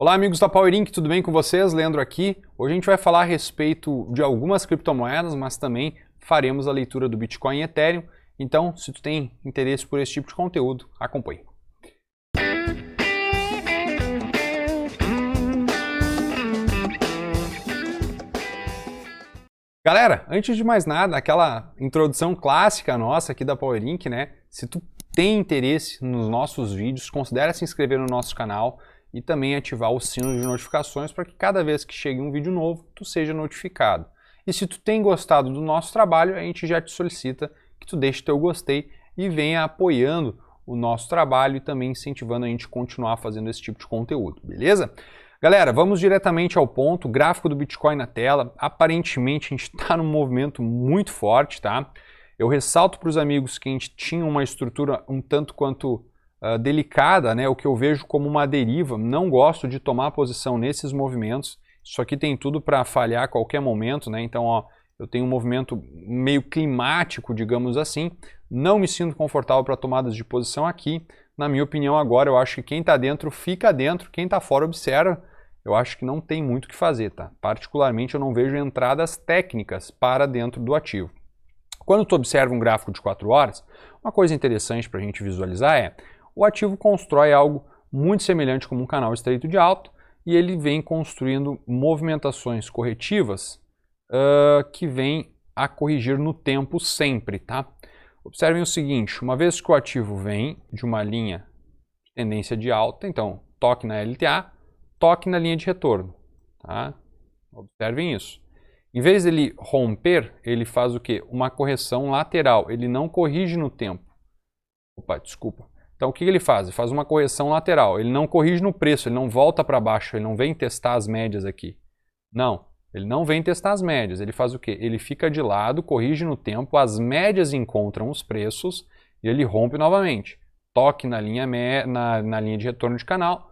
Olá amigos da PowerInc, tudo bem com vocês? Leandro aqui. Hoje a gente vai falar a respeito de algumas criptomoedas, mas também faremos a leitura do Bitcoin e Ethereum. Então, se tu tem interesse por esse tipo de conteúdo, acompanhe. Galera, antes de mais nada, aquela introdução clássica nossa aqui da PowerInc, né? Se tu tem interesse nos nossos vídeos, considere se inscrever no nosso canal e também ativar o sino de notificações para que cada vez que chegue um vídeo novo, tu seja notificado. E se tu tem gostado do nosso trabalho, a gente já te solicita que tu deixe teu gostei e venha apoiando o nosso trabalho e também incentivando a gente a continuar fazendo esse tipo de conteúdo, beleza? Galera, vamos diretamente ao ponto, gráfico do Bitcoin na tela. Aparentemente a gente está num movimento muito forte, tá? Eu ressalto para os amigos que a gente tinha uma estrutura um tanto quanto delicada, né? O que eu vejo como uma deriva. Não gosto de tomar posição nesses movimentos. Isso aqui tem tudo para falhar a qualquer momento, né? Então, ó, eu tenho um movimento meio climático, digamos assim. Não me sinto confortável para tomadas de posição aqui. Na minha opinião, agora eu acho que quem está dentro fica dentro, quem está fora observa. Eu acho que não tem muito o que fazer, tá? Particularmente eu não vejo entradas técnicas para dentro do ativo. Quando tu observa um gráfico de 4 horas, uma coisa interessante para a gente visualizar é o ativo constrói algo muito semelhante como um canal estreito de alta e ele vem construindo movimentações corretivas que vêm a corrigir no tempo sempre, tá? Observem o seguinte, uma vez que o ativo vem de uma linha de tendência de alta, então toque na LTA, toque na linha de retorno, tá? Observem isso. Em vez dele romper, ele faz o quê? Uma correção lateral, ele não corrige no tempo. Opa, desculpa. Então o que ele faz? Ele faz uma correção lateral, ele não corrige no preço, ele não volta para baixo, ele não vem testar as médias aqui. Não, ele não vem testar as médias, ele faz o quê? Ele fica de lado, corrige no tempo, as médias encontram os preços e ele rompe novamente. Toque na linha, na linha de retorno de canal,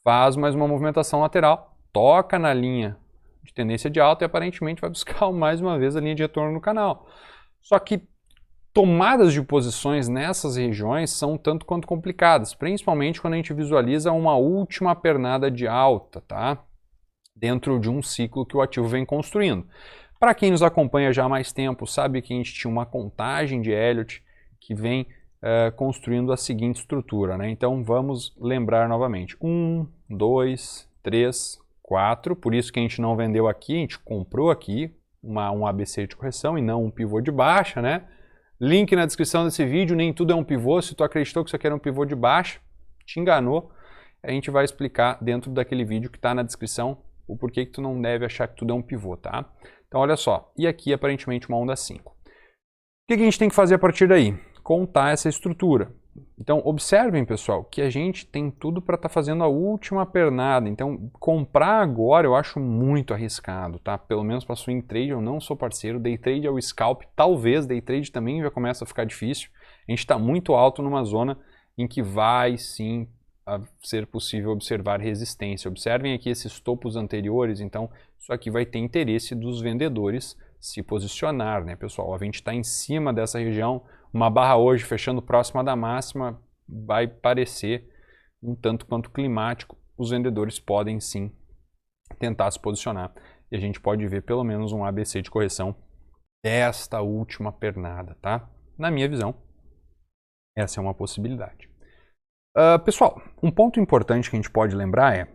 faz mais uma movimentação lateral, toca na linha de tendência de alta e aparentemente vai buscar mais uma vez a linha de retorno no canal. Só que tomadas de posições nessas regiões são tanto quanto complicadas, principalmente quando a gente visualiza uma última pernada de alta, tá? Dentro de um ciclo que o ativo vem construindo. Para quem nos acompanha já há mais tempo, sabe que a gente tinha uma contagem de Elliott que vem construindo a seguinte estrutura, né? Então vamos lembrar novamente. 1, 2, 3, 4, por isso que a gente não vendeu aqui, a gente comprou aqui um ABC de correção e não um pivô de baixa, né? Link na descrição desse vídeo, nem tudo é um pivô, se tu acreditou que isso aqui era um pivô de baixa, te enganou. A gente vai explicar dentro daquele vídeo que está na descrição o porquê que tu não deve achar que tudo é um pivô, tá? Então olha só, e aqui aparentemente uma onda 5. O que a gente tem que fazer a partir daí? Contar essa estrutura. Então observem, pessoal, que a gente tem tudo para estar fazendo a última pernada. Então comprar agora eu acho muito arriscado, tá? Pelo menos para swing trade eu não sou parceiro. Day trade é o scalp, talvez day trade também já começa a ficar difícil. A gente está muito alto numa zona em que vai sim ser possível observar resistência. Observem aqui esses topos anteriores, então isso aqui vai ter interesse dos vendedores se posicionar, né, pessoal? A gente está em cima dessa região, uma barra hoje fechando próxima da máxima vai parecer um tanto quanto climático. Os vendedores podem sim tentar se posicionar e a gente pode ver pelo menos um ABC de correção desta última pernada, tá? Na minha visão, essa é uma possibilidade. Pessoal, um ponto importante que a gente pode lembrar é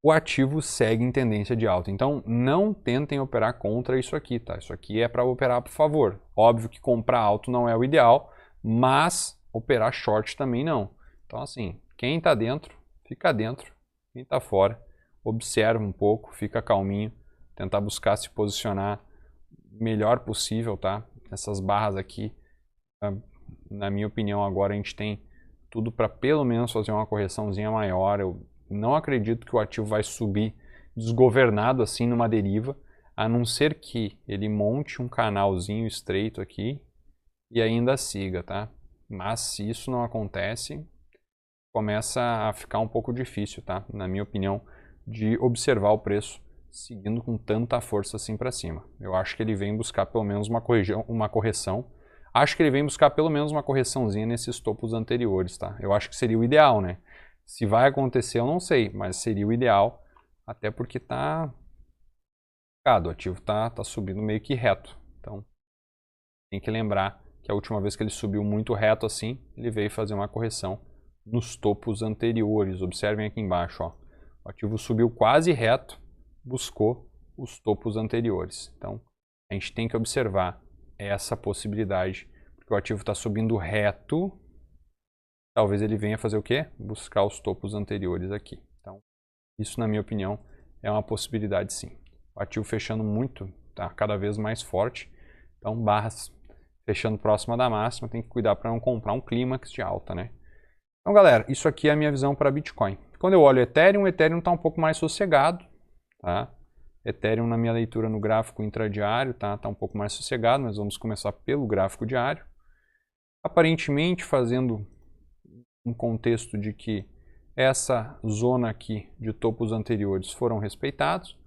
o ativo segue em tendência de alta, então não tentem operar contra isso aqui, tá? Isso aqui é para operar por favor. Óbvio que comprar alto não é o ideal, mas operar short também não. Então assim, quem está dentro, fica dentro. Quem está fora, observa um pouco, fica calminho, tentar buscar se posicionar melhor possível, tá? Essas barras aqui, na minha opinião agora a gente tem tudo para pelo menos fazer uma correçãozinha maior. Eu não acredito que o ativo vai subir desgovernado assim numa deriva, a não ser que ele monte um canalzinho estreito aqui e ainda siga, tá? Mas se isso não acontece, começa a ficar um pouco difícil, tá? Na minha opinião, de observar o preço seguindo com tanta força assim para cima. Eu acho que ele vem buscar pelo menos uma correção. Acho que ele vem buscar pelo menos uma correçãozinha nesses topos anteriores, tá? Eu acho que seria o ideal, né? Se vai acontecer, eu não sei, mas seria o ideal, até porque tá... o ativo tá subindo meio que reto. Então, tem que lembrar que a última vez que ele subiu muito reto assim, ele veio fazer uma correção nos topos anteriores. Observem aqui embaixo, ó. O ativo subiu quase reto, buscou os topos anteriores. Então, a gente tem que observar essa possibilidade, porque o ativo está subindo reto, talvez ele venha fazer o quê? Buscar os topos anteriores aqui. Então, isso, na minha opinião, é uma possibilidade sim. O ativo fechando muito, tá cada vez mais forte. Então, barras fechando próxima da máxima, tem que cuidar para não comprar um clímax de alta, né? Então, galera, isso aqui é a minha visão para Bitcoin. Quando eu olho o Ethereum está um pouco mais sossegado, tá? Ethereum, na minha leitura no gráfico intradiário, tá um pouco mais sossegado, mas vamos começar pelo gráfico diário. Aparentemente, fazendo um contexto de que essa zona aqui de topos anteriores foram respeitados.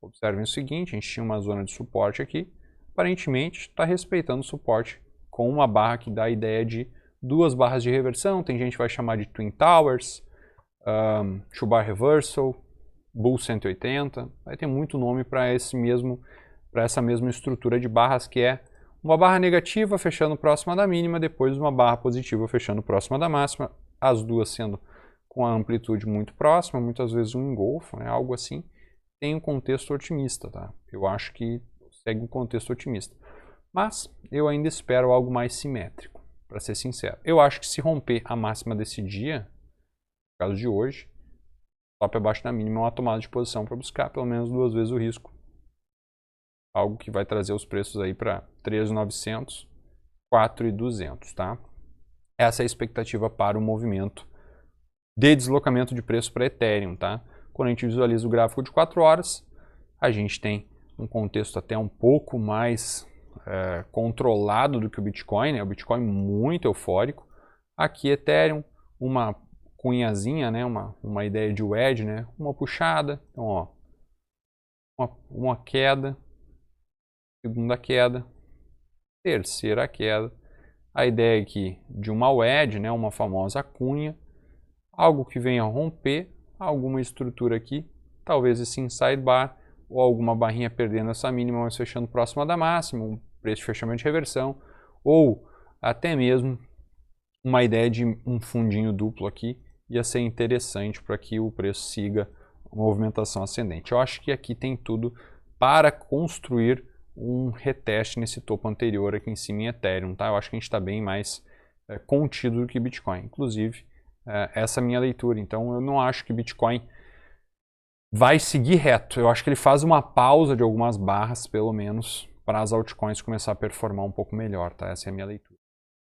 Observem o seguinte, a gente tinha uma zona de suporte aqui, aparentemente está respeitando o suporte com uma barra que dá a ideia de duas barras de reversão, tem gente que vai chamar de Twin Towers, Two Bar Reversal, Bull 180, vai ter muito nome para essa mesma estrutura de barras, que é uma barra negativa fechando próxima da mínima, depois uma barra positiva fechando próxima da máxima, as duas sendo com a amplitude muito próxima, muitas vezes um engolfo, né, algo assim. Tem um contexto otimista, tá? Eu acho que segue um contexto otimista. Mas eu ainda espero algo mais simétrico, para ser sincero. Eu acho que se romper a máxima desse dia, no caso de hoje, top abaixo da mínima é uma tomada de posição para buscar pelo menos 2 vezes o risco. Algo que vai trazer os preços aí para 13.900, 4.200, tá? Essa é a expectativa para o movimento de deslocamento de preço para Ethereum, tá? Quando a gente visualiza o gráfico de 4 horas, a gente tem um contexto até um pouco mais controlado do que o Bitcoin, né? O Bitcoin muito eufórico. Aqui Ethereum, uma cunhazinha, né? Uma ideia de wedge, né? Uma puxada, então ó, uma queda, segunda queda, terceira queda. A ideia aqui de uma wedge, né? Uma famosa cunha, algo que venha romper alguma estrutura aqui, talvez esse inside bar ou alguma barrinha perdendo essa mínima, mas fechando próxima da máxima, um preço de fechamento de reversão, ou até mesmo uma ideia de um fundinho duplo aqui, ia ser interessante para que o preço siga uma movimentação ascendente. Eu acho que aqui tem tudo para construir um reteste nesse topo anterior aqui em cima em Ethereum, tá? Eu acho que a gente está bem mais contido do que Bitcoin. Inclusive, essa é a minha leitura. Então, eu não acho que Bitcoin vai seguir reto. Eu acho que ele faz uma pausa de algumas barras, pelo menos, para as altcoins começar a performar um pouco melhor, tá? Essa é a minha leitura.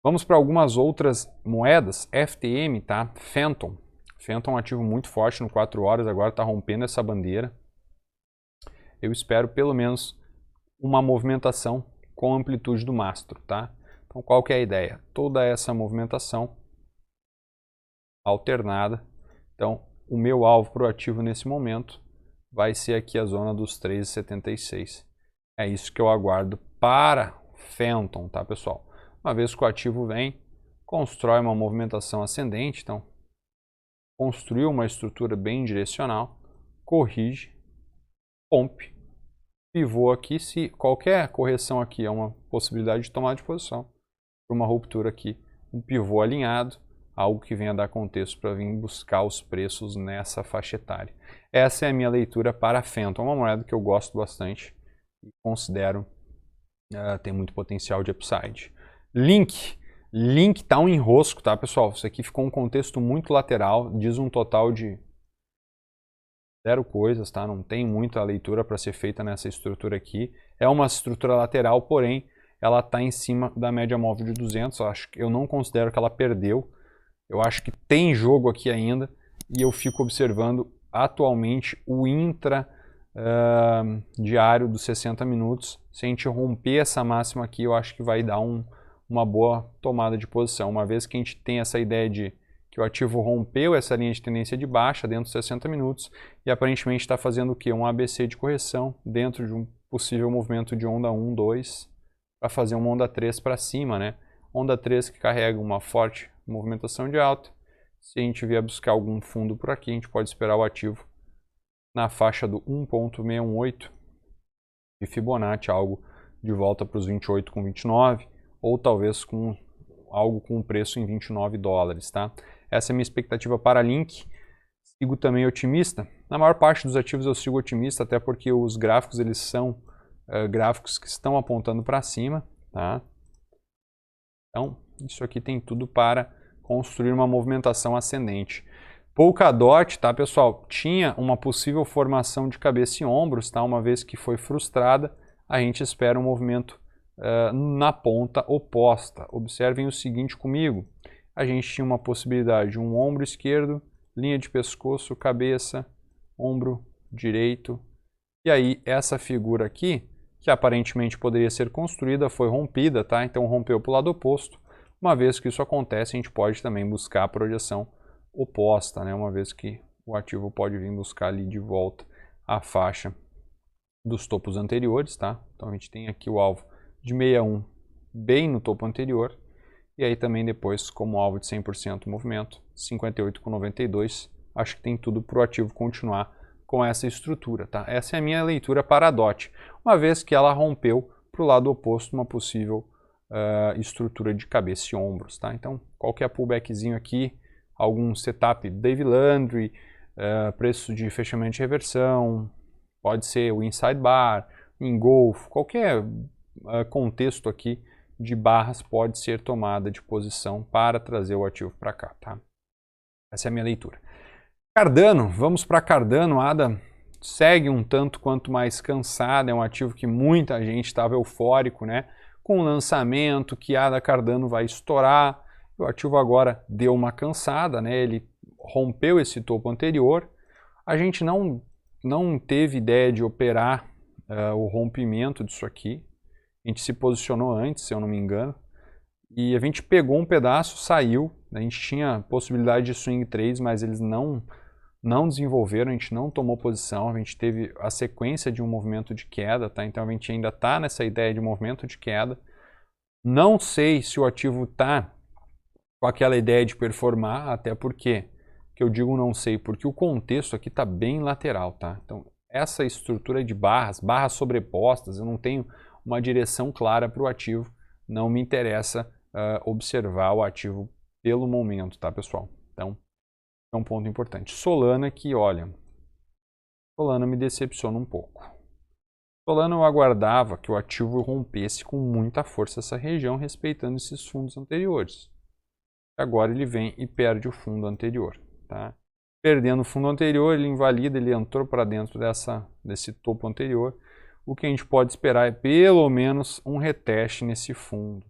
Vamos para algumas outras moedas. FTM, tá? Phantom. Phantom é um ativo muito forte no 4 horas, agora está rompendo essa bandeira. Eu espero pelo menos uma movimentação com a amplitude do mastro, tá? Então, qual que é a ideia? Toda essa movimentação alternada. Então, o meu alvo para o ativo nesse momento vai ser aqui a zona dos 13,76. É isso que eu aguardo para Phantom, tá, pessoal? Uma vez que o ativo vem, constrói uma movimentação ascendente, então construiu uma estrutura bem direcional, corrige, rompe, pivô aqui, se qualquer correção aqui é uma possibilidade de tomada de posição, para uma ruptura aqui, um pivô alinhado, algo que venha dar contexto para vir buscar os preços nessa faixa etária. Essa é a minha leitura para a Phantom, uma moeda que eu gosto bastante e considero tem muito potencial de upside. Link tá um enrosco, tá, pessoal? Isso aqui ficou um contexto muito lateral, diz um total de 0 coisas, tá? Não tem muita leitura para ser feita nessa estrutura aqui. É uma estrutura lateral, porém, ela está em cima da média móvel de 200. Eu não considero que ela perdeu. Eu acho que tem jogo aqui ainda e eu fico observando atualmente o intra diário dos 60 minutos. Se a gente romper essa máxima aqui, eu acho que vai dar uma boa tomada de posição. Uma vez que a gente tem essa ideia de que o ativo rompeu essa linha de tendência de baixa dentro dos 60 minutos e aparentemente está fazendo o quê? Um ABC de correção dentro de um possível movimento de onda 1, 2 para fazer uma onda 3 para cima, né? Onda 3 que carrega uma forte movimentação de alta Se a gente vier buscar algum fundo por aqui, a gente pode esperar o ativo na faixa do 1,618 de Fibonacci, algo de volta para os 28,29 ou talvez com algo com preço em 29 dólares, tá? Essa é a minha expectativa para Link. Sigo também otimista. Na maior parte dos ativos eu sigo otimista, até porque os gráficos eles são gráficos que estão apontando para cima, tá? Então, isso aqui tem tudo para construir uma movimentação ascendente. Polkadot, tá, pessoal? Tinha uma possível formação de cabeça e ombros, tá? Uma vez que foi frustrada, a gente espera um movimento na ponta oposta. Observem o seguinte comigo. A gente tinha uma possibilidade de um ombro esquerdo, linha de pescoço, cabeça, ombro direito. E aí, essa figura aqui, que aparentemente poderia ser construída, foi rompida, tá? Então rompeu para o lado oposto. Uma vez que isso acontece, a gente pode também buscar a projeção oposta, né? Uma vez que o ativo pode vir buscar ali de volta a faixa dos topos anteriores, tá? Então a gente tem aqui o alvo de 61 bem no topo anterior, e aí também depois como alvo de 100% movimento, 58,92, acho que tem tudo para o ativo continuar com essa estrutura, tá? Essa é a minha leitura para a DOT, uma vez que ela rompeu para o lado oposto uma possível estrutura de cabeça e ombros, tá? Então, qualquer pullbackzinho aqui, algum setup Dave Landry, preço de fechamento de reversão, pode ser o inside bar, engolfo, qualquer contexto aqui de barras pode ser tomada de posição para trazer o ativo para cá, tá? Essa é a minha leitura. Cardano, vamos para Cardano. ADA segue um tanto quanto mais cansada, é um ativo que muita gente estava eufórico, né? Com o lançamento que ADA Cardano vai estourar, o ativo agora deu uma cansada, né? Ele rompeu esse topo anterior. A gente não teve ideia de operar o rompimento disso aqui. A gente se posicionou antes, se eu não me engano, e a gente pegou um pedaço, saiu. A gente tinha possibilidade de swing trades, mas eles não desenvolveram, a gente não tomou posição, a gente teve a sequência de um movimento de queda, tá? Então a gente ainda está nessa ideia de movimento de queda. Não sei se o ativo está com aquela ideia de performar, até porque, que eu digo não sei, porque o contexto aqui está bem lateral, tá? Então essa estrutura de barras sobrepostas, eu não tenho uma direção clara para o ativo, não me interessa observar o ativo pelo momento, tá, pessoal? Então, é um ponto importante. Solana que, olha, Solana me decepciona um pouco. Solana eu aguardava que o ativo rompesse com muita força essa região, respeitando esses fundos anteriores. Agora ele vem e perde o fundo anterior, tá? Perdendo o fundo anterior, ele invalida, ele entrou para dentro desse topo anterior. O que a gente pode esperar é pelo menos um reteste nesse fundo.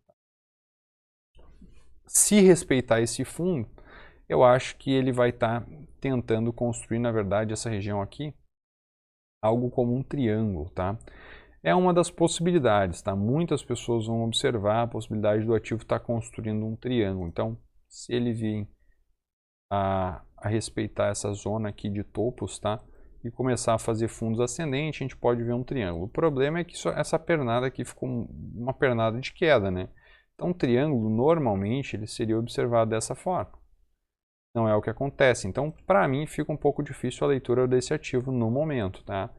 Se respeitar esse fundo, eu acho que ele vai estar tentando construir, na verdade, essa região aqui, algo como um triângulo, tá? É uma das possibilidades, tá? Muitas pessoas vão observar a possibilidade do ativo estar construindo um triângulo. Então, se ele vir a respeitar essa zona aqui de topos, tá? E começar a fazer fundos ascendentes, a gente pode ver um triângulo. O problema é que essa pernada aqui ficou uma pernada de queda, né? Então, um triângulo, normalmente, ele seria observado dessa forma. Não é o que acontece. Então, para mim, fica um pouco difícil a leitura desse ativo no momento, tá?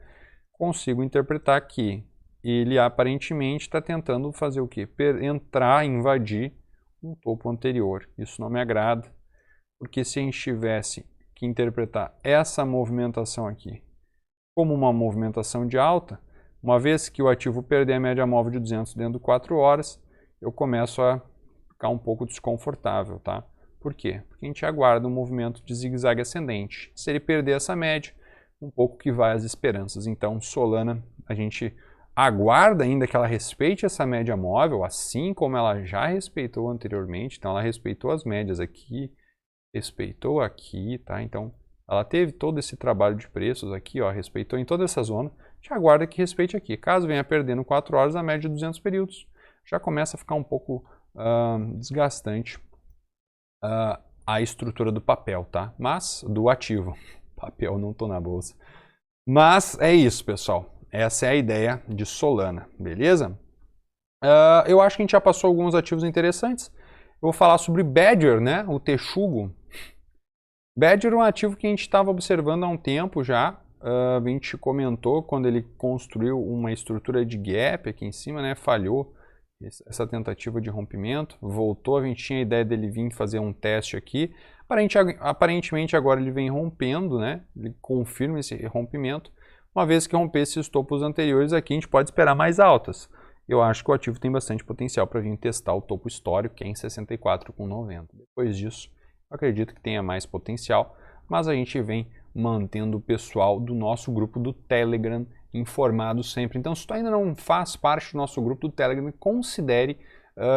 Consigo interpretar que ele aparentemente está tentando fazer o quê? Entrar, invadir um topo anterior. Isso não me agrada, porque se a gente tivesse que interpretar essa movimentação aqui como uma movimentação de alta, uma vez que o ativo perder a média móvel de 200 dentro de 4 horas, eu começo a ficar um pouco desconfortável, tá? Por quê? Porque a gente aguarda um movimento de zigue-zague ascendente. Se ele perder essa média, um pouco que vai as esperanças. Então, Solana, a gente aguarda ainda que ela respeite essa média móvel, assim como ela já respeitou anteriormente. Então, ela respeitou as médias aqui, respeitou aqui, tá? Então, ela teve todo esse trabalho de preços aqui, ó, respeitou em toda essa zona. A gente aguarda que respeite aqui. Caso venha perdendo 4 horas, a média de 200 períodos já começa a ficar um pouco desgastante a estrutura do papel, tá? Mas, do ativo. Papel, não tô na bolsa. Mas é isso, pessoal. Essa é a ideia de Solana, beleza? Eu acho que a gente já passou alguns ativos interessantes. Eu vou falar sobre Badger, né? O texugo. Badger é um ativo que a gente estava observando há um tempo já. A gente comentou quando ele construiu uma estrutura de gap aqui em cima, né? Falhou essa tentativa de rompimento, voltou, a gente tinha a ideia dele vir fazer um teste aqui. Aparentemente agora ele vem rompendo, né? Ele confirma esse rompimento. Uma vez que romper esses topos anteriores aqui, a gente pode esperar mais altas. Eu acho que o ativo tem bastante potencial para vir testar o topo histórico, que é em 64,90. Depois disso, eu acredito que tenha mais potencial, mas a gente vem mantendo o pessoal do nosso grupo do Telegram informado sempre. Então, se tu ainda não faz parte do nosso grupo do Telegram, considere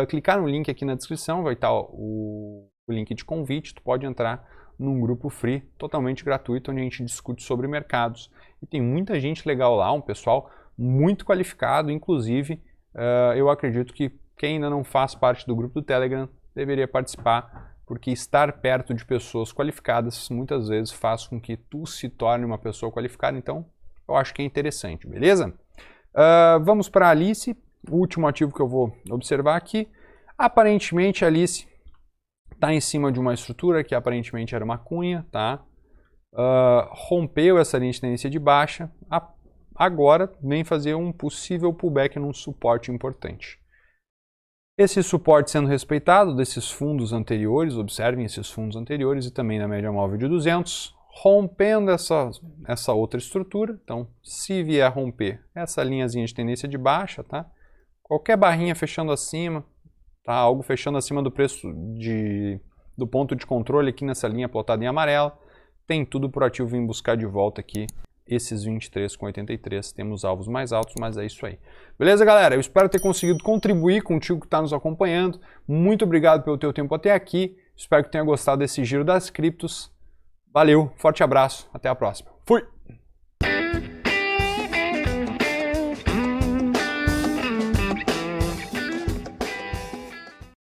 clicar no link aqui na descrição, vai estar o link de convite, tu pode entrar num grupo free, totalmente gratuito, onde a gente discute sobre mercados. E tem muita gente legal lá, um pessoal muito qualificado, inclusive eu acredito que quem ainda não faz parte do grupo do Telegram deveria participar, porque estar perto de pessoas qualificadas muitas vezes faz com que tu se torne uma pessoa qualificada, então eu acho que é interessante, beleza? Vamos para a Alice, o último ativo que eu vou observar aqui. Aparentemente a Alice está em cima de uma estrutura que aparentemente era uma cunha, tá? Rompeu essa linha de tendência de baixa, agora vem fazer um possível pullback num suporte importante. Esse suporte sendo respeitado desses fundos anteriores, observem esses fundos anteriores e também na média móvel de 200, rompendo essa outra estrutura. Então, se vier romper essa linhazinha de tendência de baixa, tá? Qualquer barrinha fechando acima, tá? Algo fechando acima do preço do ponto de controle aqui nessa linha plotada em amarela, tem tudo por ativo vir buscar de volta aqui esses 23,83, temos alvos mais altos, mas é isso aí. Beleza, galera? Eu espero ter conseguido contribuir contigo que está nos acompanhando. Muito obrigado pelo teu tempo até aqui. Espero que tenha gostado desse giro das criptos. Valeu, forte abraço, até a próxima. Fui!